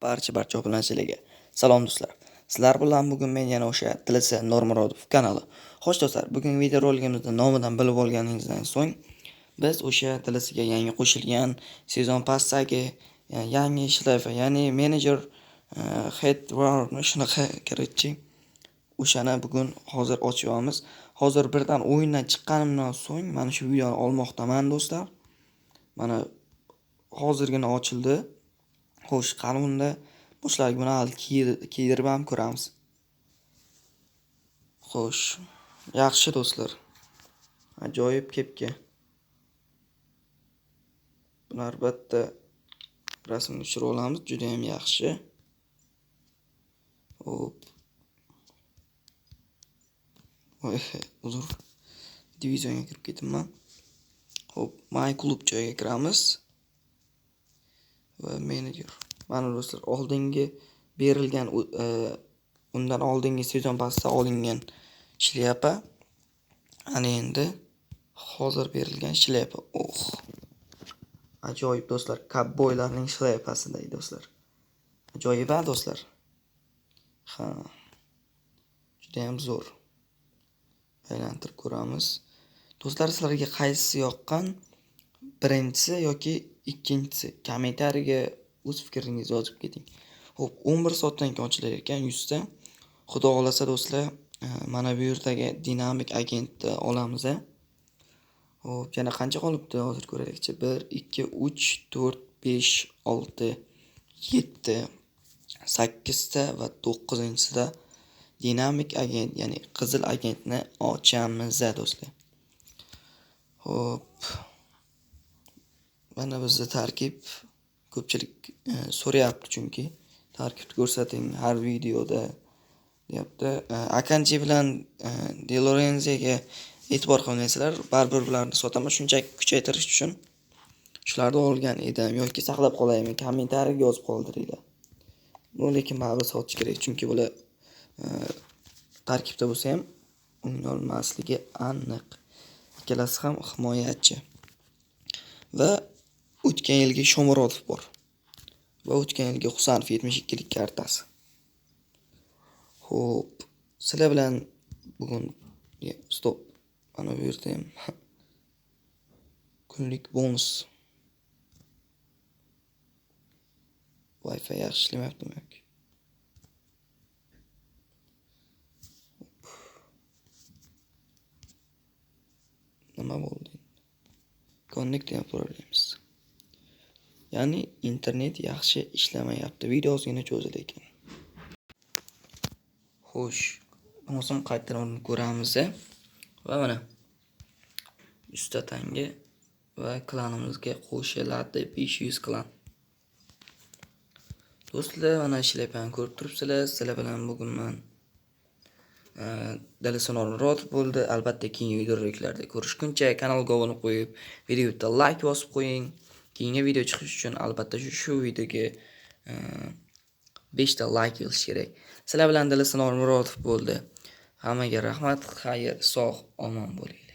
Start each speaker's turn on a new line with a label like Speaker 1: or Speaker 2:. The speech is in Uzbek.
Speaker 1: barcha obunachilarga salom do'stlar. Sizlar bilan bugun men yana o'sha TLS Normurodov kanali. Xo'sh do'stlar, bugungi video roligimizda nomidan bilib olganingizdan so'ng biz o'sha TLSga yangi qo'shilgan sezon passagi yangi shlayfa, ya'ni menejer head warni shunaqa kirchi. O'shani bugun hozir ochyapmiz. Hozir birdan o'yindan chiqqanimdan so'ng mana shu videoni olmoqdaman do'stlar. Mana hozirgina ochildi. Xo'sh, qanunda boshlarga buni kiydirib ham ko'ramiz. Xo'sh, yaxshi do'stlar. Ajoyib kepka. Buni albatta rasmni tushirib olamiz, juda ham yaxshi. Hop. Uzr. Divizionga kirib ketibman. Hop, My Club joyiga kiramiz. Va menejer. Mana do'stlar, oldingi berilgan undan oldingi sezon passida olingan shlyapa. Ana endi hozir berilgan shlyapa. Ajoyib do'stlar, cowboylarning shlyapasiday do'stlar. Ajoyib do'stlar. Ha. Juda ham zo'r. Aylantirib ko'ramiz. Do'stlar, sizlarga qaysisi yoqqan? Birinchisi yoki ikkinchisi? Kommentariyaga o'z fikringizni yozib keting. Xo'p, 11 soatdan keyin ochilar ekan 100 ta. Xudo xolasa do'stlar, mana bu yerdagi dinamik agentni olamiz. Xo'p, yana qancha qolibdi? Hozir ko'raylikchi. 1 2 3 4 5 6 7 8 ta va 9-sida dinamik agent, ya'ni qizil agentni ochamiz do'stlar. Xo'p. Mana bizning tarkib ko'pchilik so'rayapti, chunki tarkibni ko'rsating har videoda deyapti. Akanji bilan De Lorenzega e'tibor qilmaysizlar, baribir ularni sotaman, shunchaki kuchaytirish uchun shularni olgan edim yoki saqlab qolaymi, kommentariyaga yozib qoldiringlar. Bu lekin baribir sotish kerak, chunki bular tarkibda bo'lsa ham o'yin olmasligi aniq. Ikkalasi ham himoyachi. Va o'tgan yilgi Shomurodov bor. Va o'tgan yilgi Husanov 72 lik kartasi. Xo'p, sizlar bilan bugun stop. Mana bu yerda ham kunlik bonus. Wi-Fi yaxshi ishlamayaptimi yoki? Nima bo'ldi? Connect ham qilamiz. Ya'ni internet yaxshi ishlamayapti. Video ozgina cho'zildi ekan. Xo'sh, bo'lmasam qaytadan ko'ramiz. Va mana 100 ta tanga va klanimizga qo'shiladi 500 klan. Do'stlar, mana shlyapani ko'rib turibsizlar. Sizlar bilan bugun men TLS Normurodov bo'ldi. Albatta keyingi videolarda ko'rishguncha kanalga obuna qo'yib, videoga like bosib qo'ying. Keyingi video chiqish uchun albatta shu videoga 5 ta like berish kerak. Sizlar bilan TLS Normurodov bo'ldi. Hammaga rahmat, xayr, sog', omon bo'linglar.